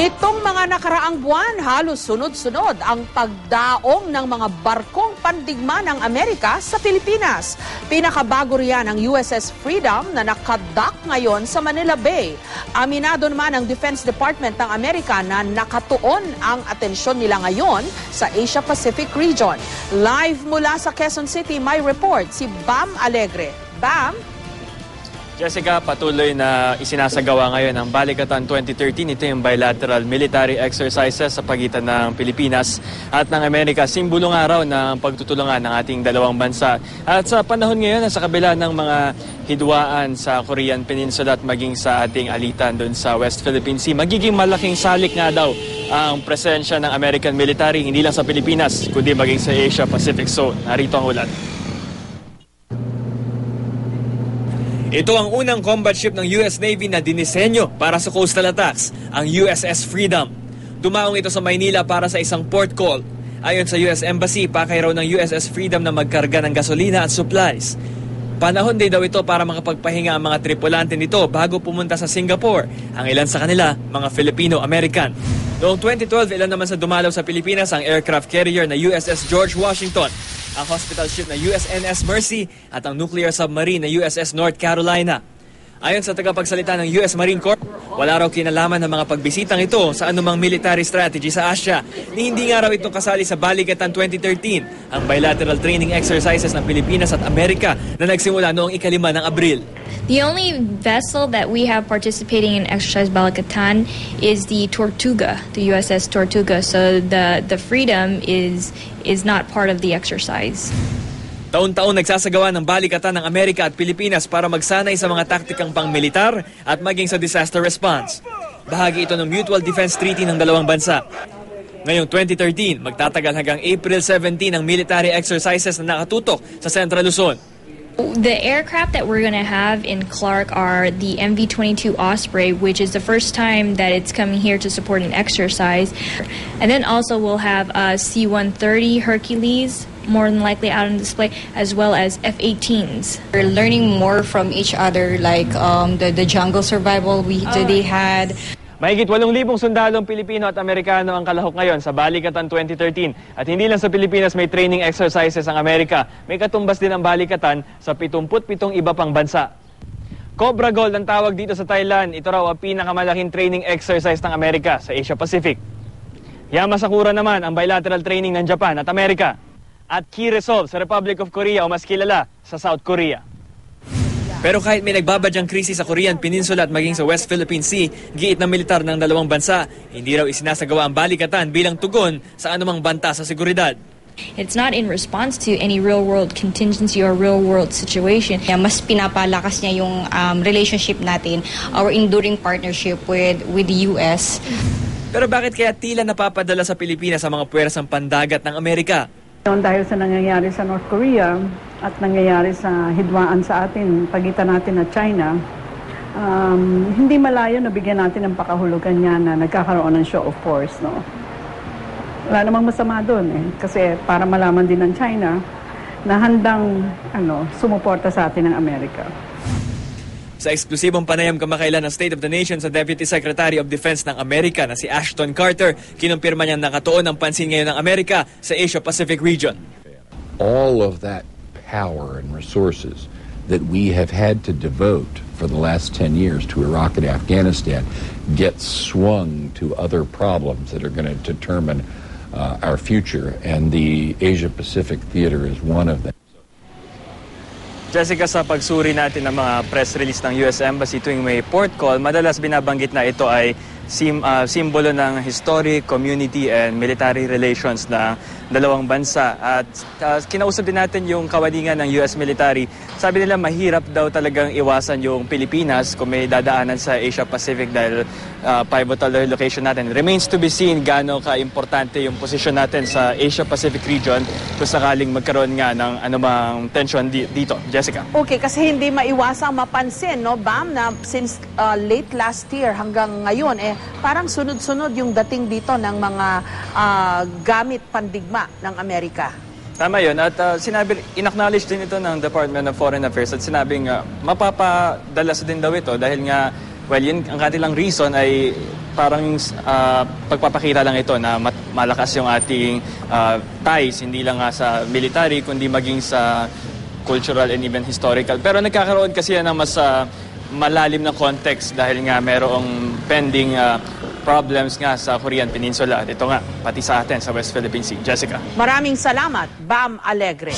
Nitong mga nakaraang buwan, halos sunod-sunod ang pagdaong ng mga barkong pandigma ng Amerika sa Pilipinas. Pinakabago riyan ang USS Freedom na nakadock ngayon sa Manila Bay. Aminado naman ang Defense Department ng Amerika na nakatuon ang atensyon nila ngayon sa Asia-Pacific region. Live mula sa Quezon City, may report si Bam Alegre. Bam? Jessica, patuloy na isinasagawa ngayon ang Balikatan 2013. Ito yung bilateral military exercises sa pagitan ng Pilipinas at ng Amerika. Simbolo nga raw ng pagtutulungan ng ating dalawang bansa. At sa panahon ngayon, sa kabila ng mga hidwaan sa Korean Peninsula at maging sa ating alitan doon sa West Philippine Sea, magiging malaking salik nga daw ang presensya ng American military, hindi lang sa Pilipinas, kundi maging sa Asia-Pacific Zone. Narito ang ulat. Ito ang unang combat ship ng US Navy na dinisenyo para sa coastal attacks, ang USS Freedom. Dumaong ito sa Maynila para sa isang port call. Ayon sa US Embassy, pakay raw ng USS Freedom na magkarga ng gasolina at supplies. Panahon din daw ito para makapagpahinga ang mga tripulante nito bago pumunta sa Singapore. Ang ilan sa kanila, mga Filipino-American. Noong 2012, ilan naman sa dumalaw sa Pilipinas ang aircraft carrier na USS George Washington, ang hospital ship na USNS Mercy at ang nuclear submarine na USS North Carolina. Ayon sa tagapagsalita ng US Marine Corps, wala raw kinalaman ng mga pagbisitang ito sa anumang military strategy sa Asia. Hindi nga raw itong kasali sa Balikatan 2013, ang bilateral training exercises ng Pilipinas at Amerika na nagsimula noong 5 ng Abril. The only vessel that we have participating in Exercise Balikatan is the Tortuga, the USS Tortuga. So the Freedom is not part of the exercise. Taon-taon nagsasagawa ng balikatan ng Amerika at Pilipinas para magsanay sa mga taktikang pang-militar at maging sa disaster response. Bahagi ito ng Mutual Defense Treaty ng dalawang bansa. Ngayong 2013, magtatagal hanggang April 17 ang military exercises na nakatutok sa Central Luzon. The aircraft that we're going to have in Clark are the MV-22 Osprey, which is the first time that it's coming here to support an exercise. And then also we'll have a C-130 Hercules, more than likely out on display, as well as F-18s. We're learning more from each other, like the jungle survival they had. Mahigit 8,000 sundalong Pilipino at Amerikano ang kalahok ngayon sa Balikatan 2013. At hindi lang sa Pilipinas may training exercises ang Amerika. May katumbas din ang Balikatan sa 77 iba pang bansa. Cobra Gold ang tawag dito sa Thailand. Ito raw ang pinakamalaking training exercise ng Amerika sa Asia Pacific. Yamasakura naman ang bilateral training ng Japan at Amerika. At Key Resolve sa Republic of Korea o mas kilala sa South Korea. Pero kahit may nagbabadyang krisis sa Korean Peninsula at maging sa West Philippine Sea, giit ng militar ng dalawang bansa, hindi raw isinasagawa ang balikatan bilang tugon sa anumang banta sa seguridad. It's not in response to any real-world contingency or real-world situation. Mas pinapalakas niya yung relationship natin, our enduring partnership with the US. Pero bakit kaya tila napapadala sa Pilipinas ang mga puwersang pandagat ng Amerika? Dahil sa nangyayari sa North Korea at nangyayari sa hidwaan sa atin, pagitan natin at China, hindi malayo na bigyan natin ng pakahulugan niya na nagkakaroon ng show of force. No? Wala namang masama doon kasi para malaman din ng China na handang sumuporta sa atin ng Amerika. Sa eksklusibong panayam kamakailan ng State of the Nation sa Deputy Secretary of Defense ng Amerika na si Ashton Carter, kinumpirma niyang nakatuon ang pansin ngayon ng Amerika sa Asia-Pacific region. All of that power and resources that we have had to devote for the last 10 years to Iraq and Afghanistan gets swung to other problems that are going to determine our future, and the Asia-Pacific theater is one of them. Jessica, sa pagsuri natin ng mga press release ng US Embassy tuwing may port call, madalas binabanggit na ito ay simbolo ng history, community, and military relations ng dalawang bansa. At kinausap din natin yung kawalingan ng US military. Sabi nila mahirap daw talagang iwasan yung Pilipinas kung may dadaanan sa Asia-Pacific dahil pivotal location natin. Remains to be seen gaano ka-importante yung posisyon natin sa Asia-Pacific region kung sakaling magkaroon nga ng anumang tension dito. Jessica. Okay, kasi hindi maiwasang mapansin, no, Bam, na since late last year hanggang ngayon, parang sunod-sunod yung dating dito ng mga gamit pandigma ng Amerika. Tama yun. At in-acknowledge din ito ng Department of Foreign Affairs at sinabing mapapadalas din daw ito dahil nga Well, yun, ang kanilang reason ay parang pagpapakita lang ito na malakas yung ating ties, hindi lang nga sa military, kundi maging sa cultural and even historical. Pero nagkakaroon kasi yan ng mas malalim na context dahil nga merong pending problems nga sa Korean Peninsula. At ito nga, pati sa atin sa West Philippine Sea. Jessica. Maraming salamat, Bam Alegre.